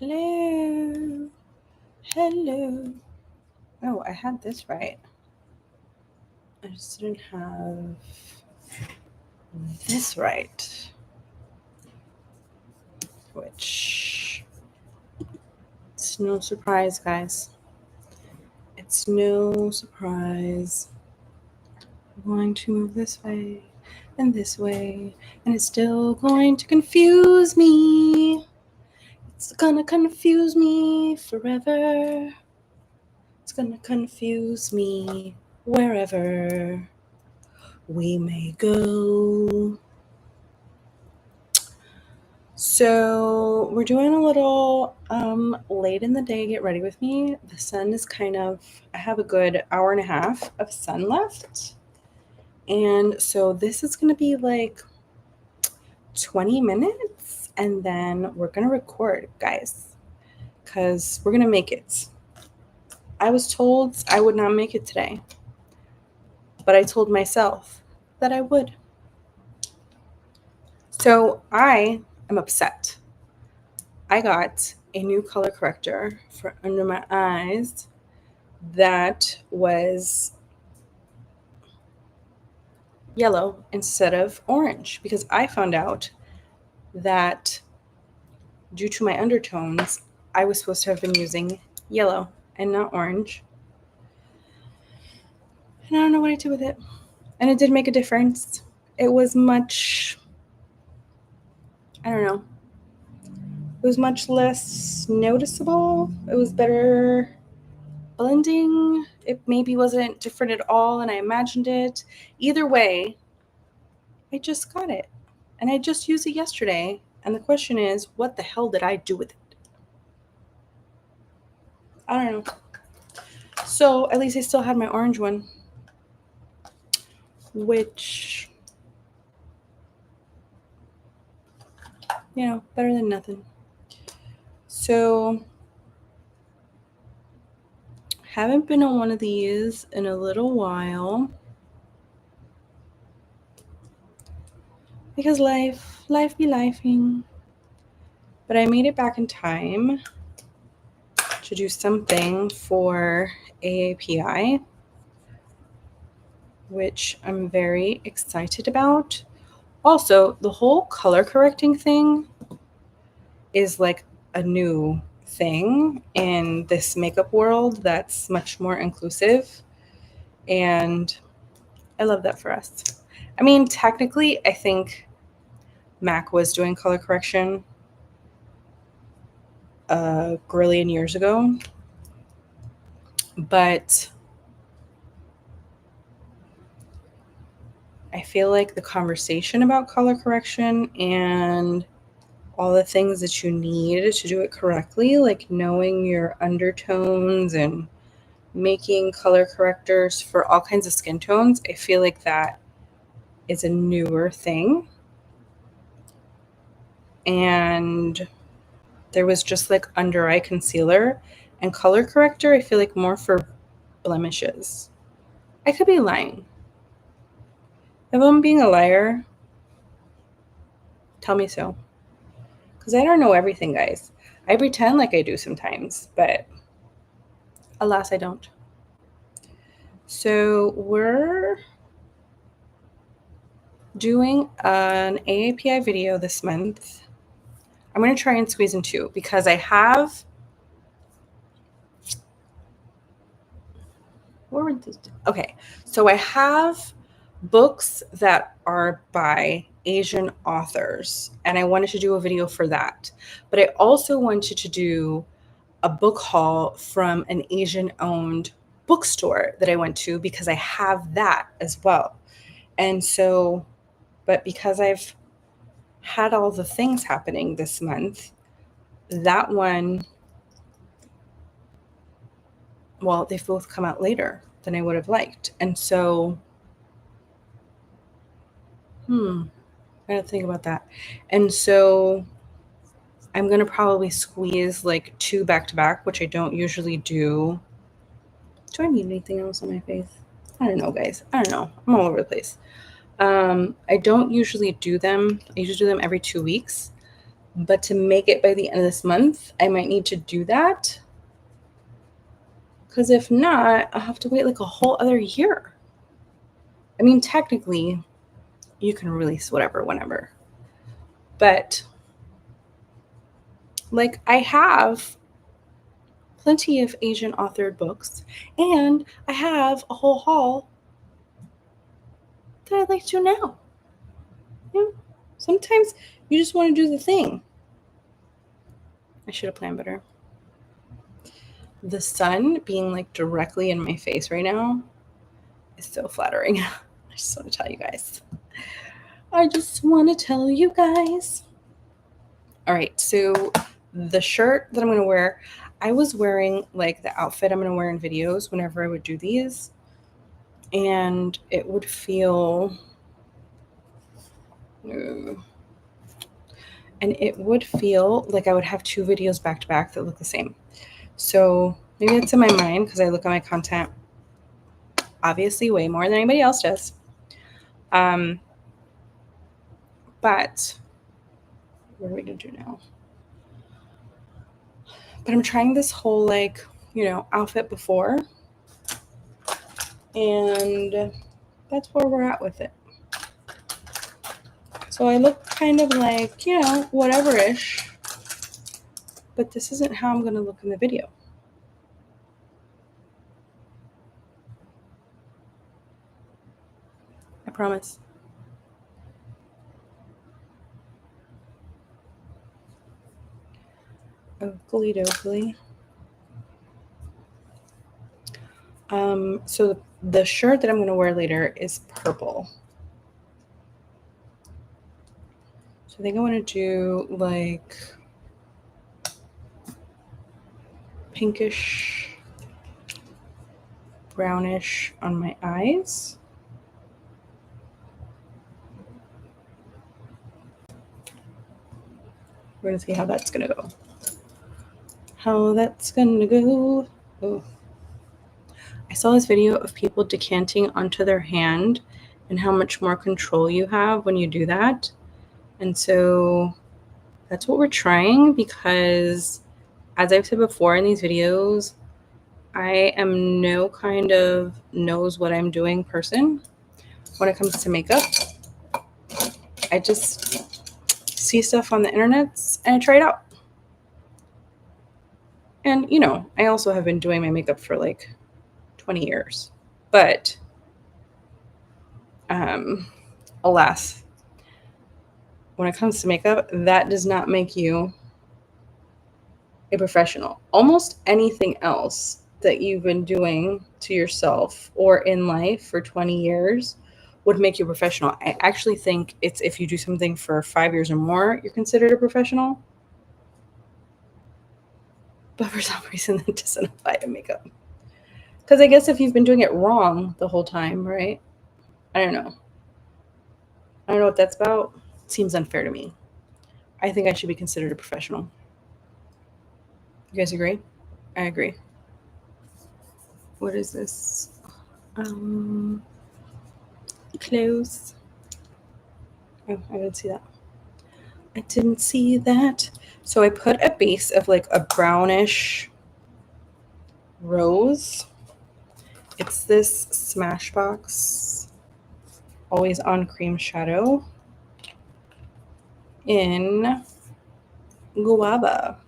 Hello. Hello. Oh, I had this right. I just didn't have this right. Which, it's no surprise, guys. It's no surprise. I'm going to move this way and this way, and it's still going to confuse me. It's gonna confuse me forever. It's gonna confuse me wherever we may go. So we're doing a little late in the day. Get ready with me. The sun is I have a good hour and a half of sun left. And so this is going to be like 20 minutes. And then we're going to record, guys, because we're going to make it. I was told I would not make it today, but I told myself that I would. So I am upset. I got a new color corrector for under my eyes that was yellow instead of orange because I found out that due to my undertones, I was supposed to have been using yellow and not orange. And I don't know what I did with it. And it did make a difference. It was much, I don't know, it was much less noticeable. It was better blending. It maybe wasn't different at all and I imagined it. Either way, I just got it. And I just used it yesterday. And the question is, what the hell did I do with it? I don't know. So at least I still had my orange one, which, better than nothing. So haven't been on one of these in a little while because life be lifing. But I made it back in time to do something for AAPI, which I'm very excited about. Also, the whole color correcting thing is like a new thing in this makeup world that's much more inclusive. And I love that for us. I mean, technically, I think MAC was doing color correction a grillion years ago. But I feel like the conversation about color correction and all the things that you need to do it correctly, like knowing your undertones and making color correctors for all kinds of skin tones, I feel like that is a newer thing. And there was just like under eye concealer and color corrector, I feel like more for blemishes. I could be lying. If I'm being a liar, tell me so. Because I don't know everything, guys. I pretend like I do sometimes, but alas, I don't. So we're doing an AAPI video this month. I'm going to try and squeeze in two because I have... Okay, so I have books that are by Asian authors, and I wanted to do a video for that. But I also wanted to do a book haul from an Asian-owned bookstore that I went to because I have that as well. And so, but because I've had all the things happening this month, that one, well, they've both come out later than I would have liked. And so, I gotta think about that. And so I'm going to probably squeeze like two back to back, which I don't usually do. Do I need anything else on my face? I don't know, guys. I don't know. I'm all over the place. I don't usually do them. I usually do them every 2 weeks. But to make it by the end of this month, I might need to do that. Because if not, I'll have to wait like a whole other year. I mean, technically, you can release whatever, whenever. But, like, I have plenty of Asian authored books, and I have a whole haul that I'd like to do now. You know, sometimes you just want to do the thing. I should have planned better. The sun being like directly in my face right now is so flattering. I just want to tell you guys. All right, so the shirt that I'm going to wear, I was wearing like the outfit I'm going to wear in videos whenever I would do these. And it would feel... and it would feel like I would have two videos back to back that look the same. So maybe it's in my mind because I look at my content obviously way more than anybody else does. But what are we going to do now? But I'm trying this whole like, outfit before. And that's where we're at with it. So I look kind of like, whatever-ish. But this isn't how I'm going to look in the video. I promise. Oakley dokley. So the shirt that I'm going to wear later is purple. So I think I want to do like pinkish, brownish on my eyes. We're going to see how that's going to go. Oh. I saw this video of people decanting onto their hand and how much more control you have when you do that. And so that's what we're trying, because as I've said before in these videos, I am no kind of knows what I'm doing person when it comes to makeup. I just see stuff on the internet and I try it out. And, I also have been doing my makeup for like 20 years. But, alas, when it comes to makeup, that does not make you a professional. Almost anything else that you've been doing to yourself or in life for 20 years would make you a professional. I actually think it's if you do something for 5 years or more, you're considered a professional. But for some reason, that doesn't apply to makeup. Because I guess if you've been doing it wrong the whole time, right? I don't know. I don't know what that's about. It seems unfair to me. I think I should be considered a professional. You guys agree? I agree. What is this? Close. Oh, I didn't see that. So I put a base of like a brownish rose. It's this Smashbox Always On Cream Shadow in Guava.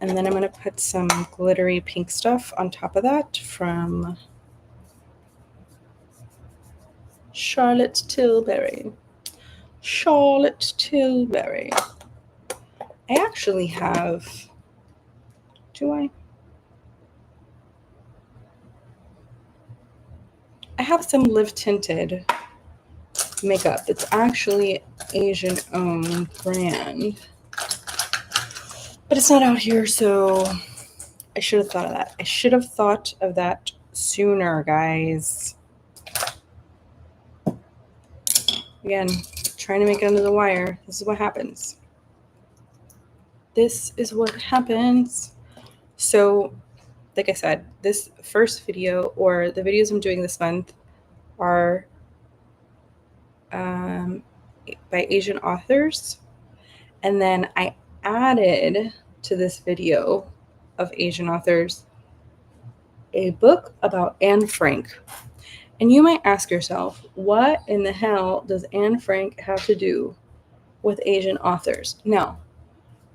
And then I'm going to put some glittery pink stuff on top of that from Charlotte Tilbury. I actually have... Do I? I have some Live Tinted makeup. It's actually Asian owned brand. But it's not out here, so I should have thought of that. I should have thought of that sooner, guys. Again, trying to make it under the wire. This is what happens. So, like I said, this first video, or the videos I'm doing this month, are by Asian authors. And then I added to this video of Asian authors a book about Anne Frank. And you might ask yourself, what in the hell does Anne Frank have to do with Asian authors? Now,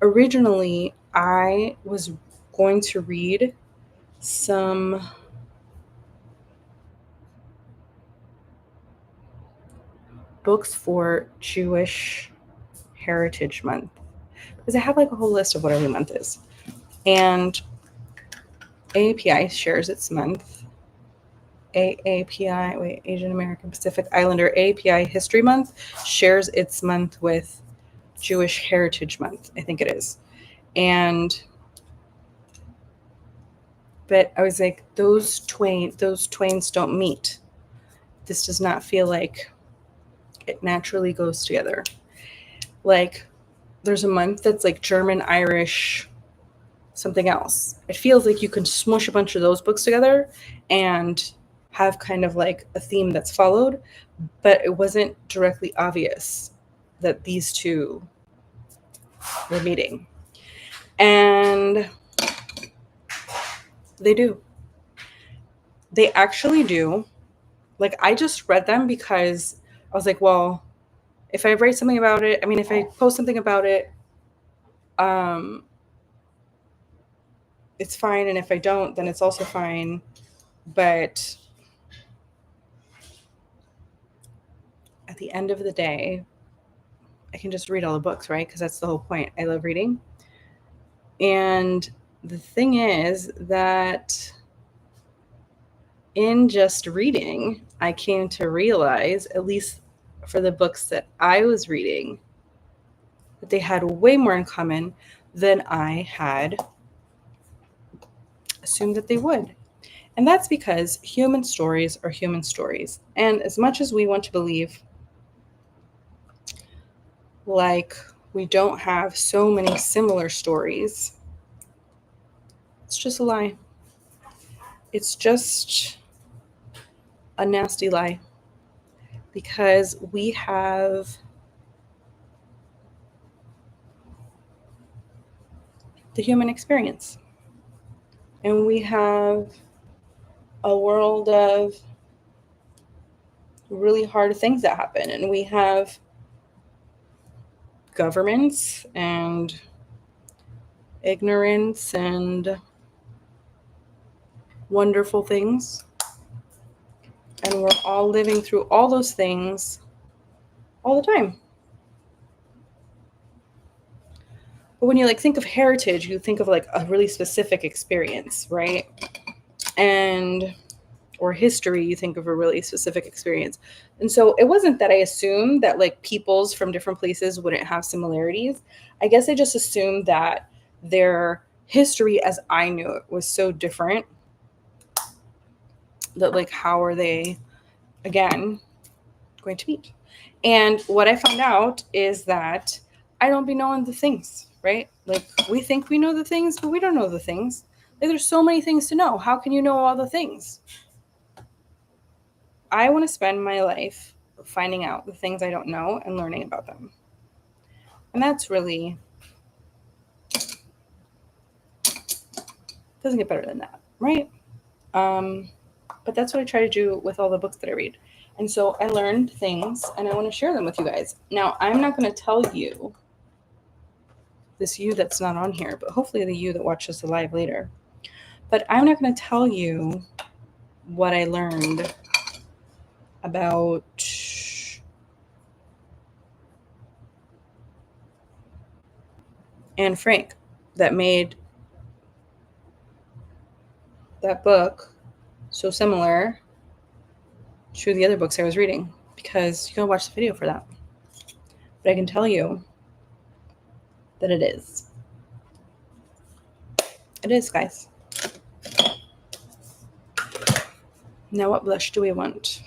originally, I was going to read some books for Jewish Heritage Month, because I have like a whole list of what every month is. And AAPI shares its month. Asian American Pacific Islander AAPI History Month shares its month with Jewish Heritage Month, I think it is. But I was like, those twains don't meet. This does not feel like it naturally goes together. Like, there's a month that's like German, Irish, something else. It feels like you can smush a bunch of those books together and have kind of like a theme that's followed, but it wasn't directly obvious that these two were meeting. And they do. They actually do. Like, I just read them because I was like, well, if I write something about it, if I post something about it, it's fine. And if I don't, then it's also fine. But at the end of the day, I can just read all the books, right? Because that's the whole point. I love reading. And the thing is that in just reading, I came to realize, at least for the books that I was reading, that they had way more in common than I had assumed that they would. And that's because human stories are human stories. And as much as we want to believe like we don't have so many similar stories, it's just a lie. It's just a nasty lie, because we have the human experience, and we have a world of really hard things that happen, and we have governments and ignorance and wonderful things, and we're all living through all those things all the time. But when you think of heritage, you think of a really specific experience, right? Or history, you think of a really specific experience. And so it wasn't that I assumed that peoples from different places wouldn't have similarities. I guess I just assumed that their history as I knew it was so different that how are they, again, going to meet? And what I found out is that I don't be knowing the things, right? We think we know the things, but we don't know the things. There's so many things to know. How can you know all the things? I want to spend my life finding out the things I don't know and learning about them. And that's really, doesn't get better than that, right? But that's what I try to do with all the books that I read. And so I learned things and I want to share them with you guys. Now, I'm not going to tell you, this you that's not on here, but hopefully the you that watches the live later. But I'm not going to tell you what I learned about Anne Frank that made that book so similar to the other books I was reading, because you gotta watch the video for that. But I can tell you that it is. It is, guys. Now, what blush do we want?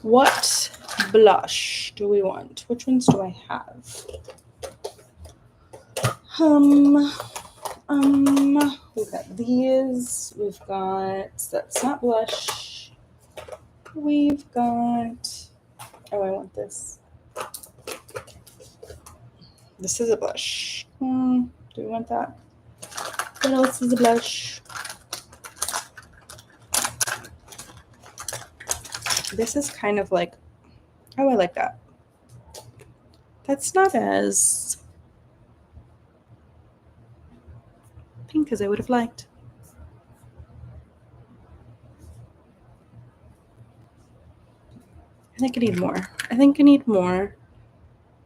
What blush do we want? Which ones do I have? We've got these. We've got, that's not blush. We've got, oh, I want this. This is a blush. Do we want that? What else is a blush? This is kind of like, oh, I like that. That's not as pink as I would have liked. I think I need more. I think I need more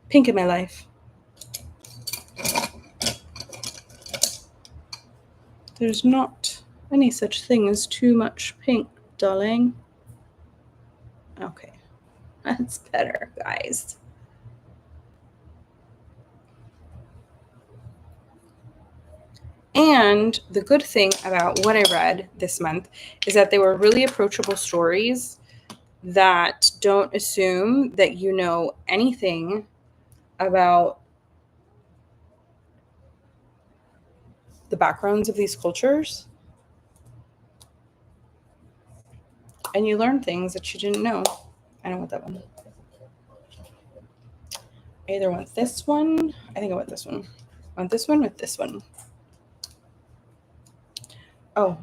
pink in my life. There's not any such thing as too much pink, darling. Okay, that's better, guys. And the good thing about what I read this month is that they were really approachable stories that don't assume that you know anything about the backgrounds of these cultures. And you learn things that you didn't know. I don't want that one. I either want this one. I think I want this one. I want this one with this one. Oh,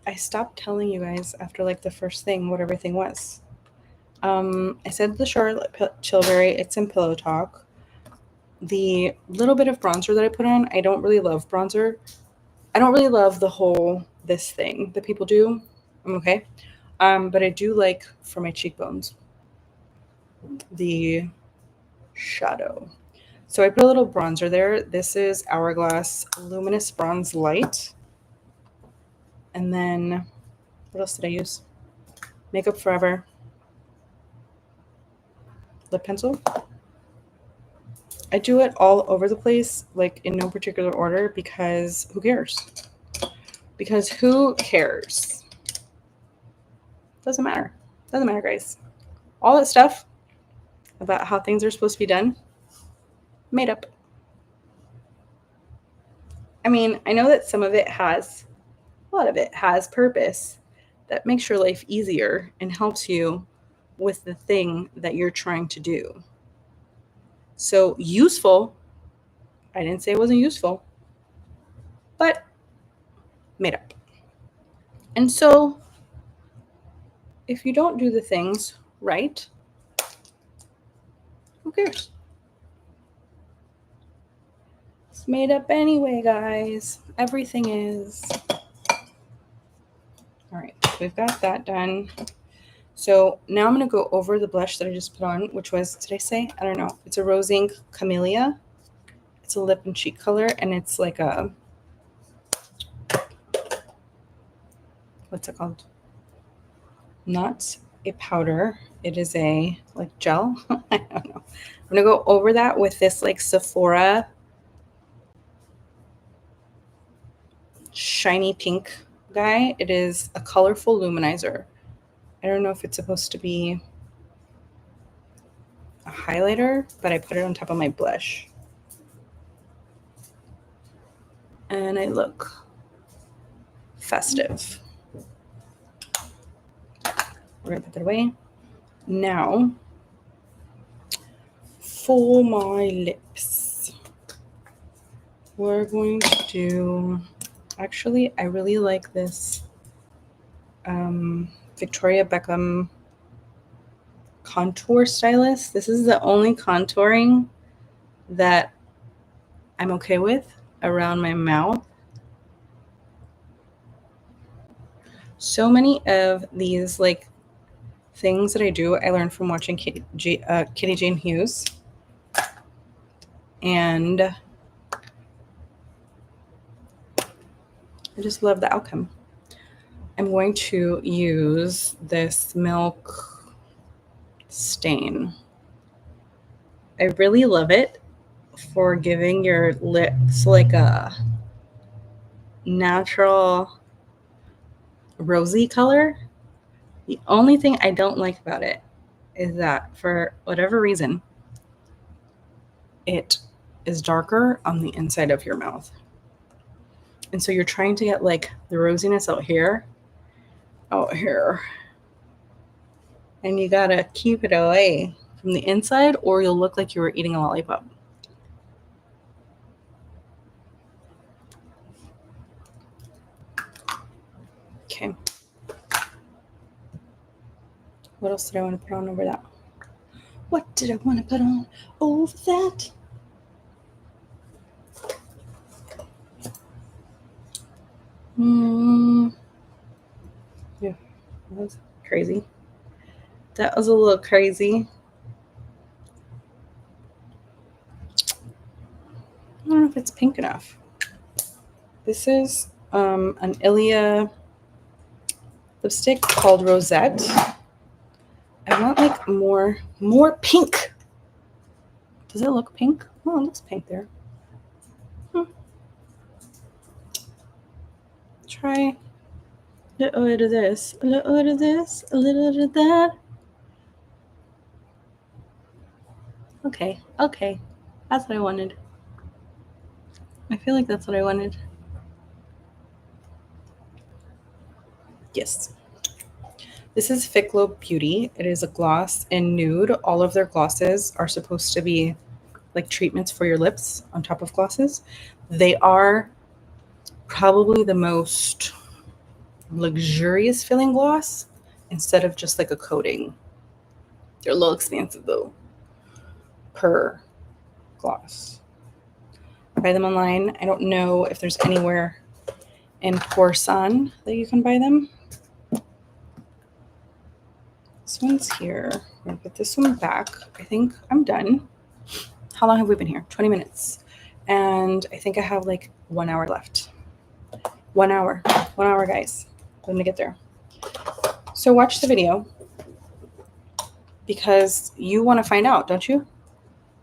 I stopped telling you guys after like the first thing what everything was. I said the Charlotte Tilbury, it's in Pillow Talk. The little bit of bronzer that I put on, I don't really love bronzer. I don't really love the whole this thing that people do. I'm okay. But I do like for my cheekbones the shadow. So I put a little bronzer there. This is Hourglass Luminous Bronze Light. And then what else did I use? Makeup Forever lip pencil. I do it all over the place, like in no particular order, because who cares? Because who cares? Doesn't matter. Doesn't matter, guys. All that stuff about how things are supposed to be done, made up. I mean, I know that some of it has, a lot of it has purpose that makes your life easier and helps you with the thing that you're trying to do. So useful, I didn't say it wasn't useful, but made up. And so if you don't do the things right, who cares? It's made up anyway, guys. Everything is. All right, we've got that done. So now I'm going to go over the blush that I just put on, which was, did I say? I don't know. It's a Rose Ink Camellia. It's a lip and cheek color, and it's like a, what's it called? Not a powder. It is a, like, gel. I don't know. I'm going to go over that with this, like, Sephora shiny pink guy. It is a colorful luminizer. I don't know if it's supposed to be a highlighter, but I put it on top of my blush. And I look festive. We're going to put that away. Now, for my lips, we're going to do, actually, I really like this Victoria Beckham contour stylist. This is the only contouring that I'm okay with around my mouth. So many of these like things that I do, I learned from watching Kitty Jane Hughes. And I just love the outcome. I'm going to use this Milk Stain. I really love it for giving your lips like a natural rosy color. The only thing I don't like about it is that for whatever reason, it is darker on the inside of your mouth. And so you're trying to get like the rosiness out here. And you gotta keep it away from the inside or you'll look like you were eating a lollipop. What else did I want to put on over that? What did I want to put on over that? Yeah, that was crazy. That was a little crazy. I don't know if it's pink enough. This is an Ilia lipstick called Rosette. I want like more pink. Does it look pink? Oh, it looks pink there. Try a little bit of this, a little bit of this, a little bit of that. Okay. That's what I wanted. I feel like that's what I wanted. Yes. This is Ficlo Beauty. It is a gloss in nude. All of their glosses are supposed to be like treatments for your lips on top of glosses. They are probably the most luxurious feeling gloss instead of just like a coating. They're a little expensive though per gloss. Buy them online. I don't know if there's anywhere in Corsan that you can buy them. This one's here. I'm gonna put this one back. I think I'm done. How long have we been here? 20 minutes. And I think I have like 1 hour left. 1 hour. 1 hour, guys. I'm gonna get there. So watch the video because you want to find out, don't you?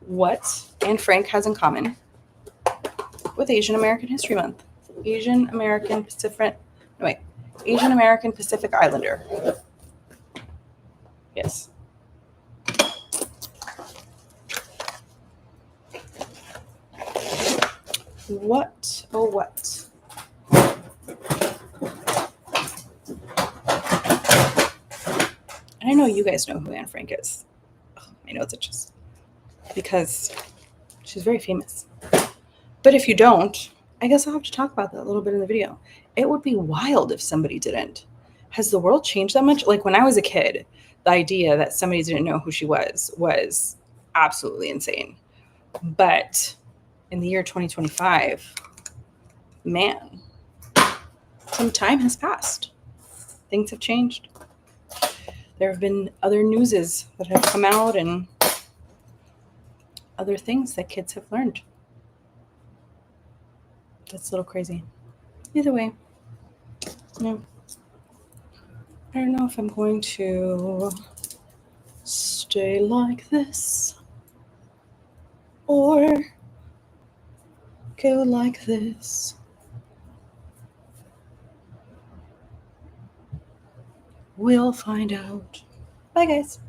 What Anne Frank has in common with Asian American History Month. Asian American Pacific Islander. Yes. What? Oh, what? And I know you guys know who Anne Frank is. My nose itches because she's very famous. But if you don't, I guess I'll have to talk about that a little bit in the video. It would be wild if somebody didn't. Has the world changed that much? Like when I was a kid, the idea that somebody didn't know who she was absolutely insane. But in the year 2025, man, some time has passed. Things have changed. There have been other newses that have come out and other things that kids have learned. That's a little crazy. Either way, no. I don't know if I'm going to stay like this or go like this. We'll find out. Bye, guys.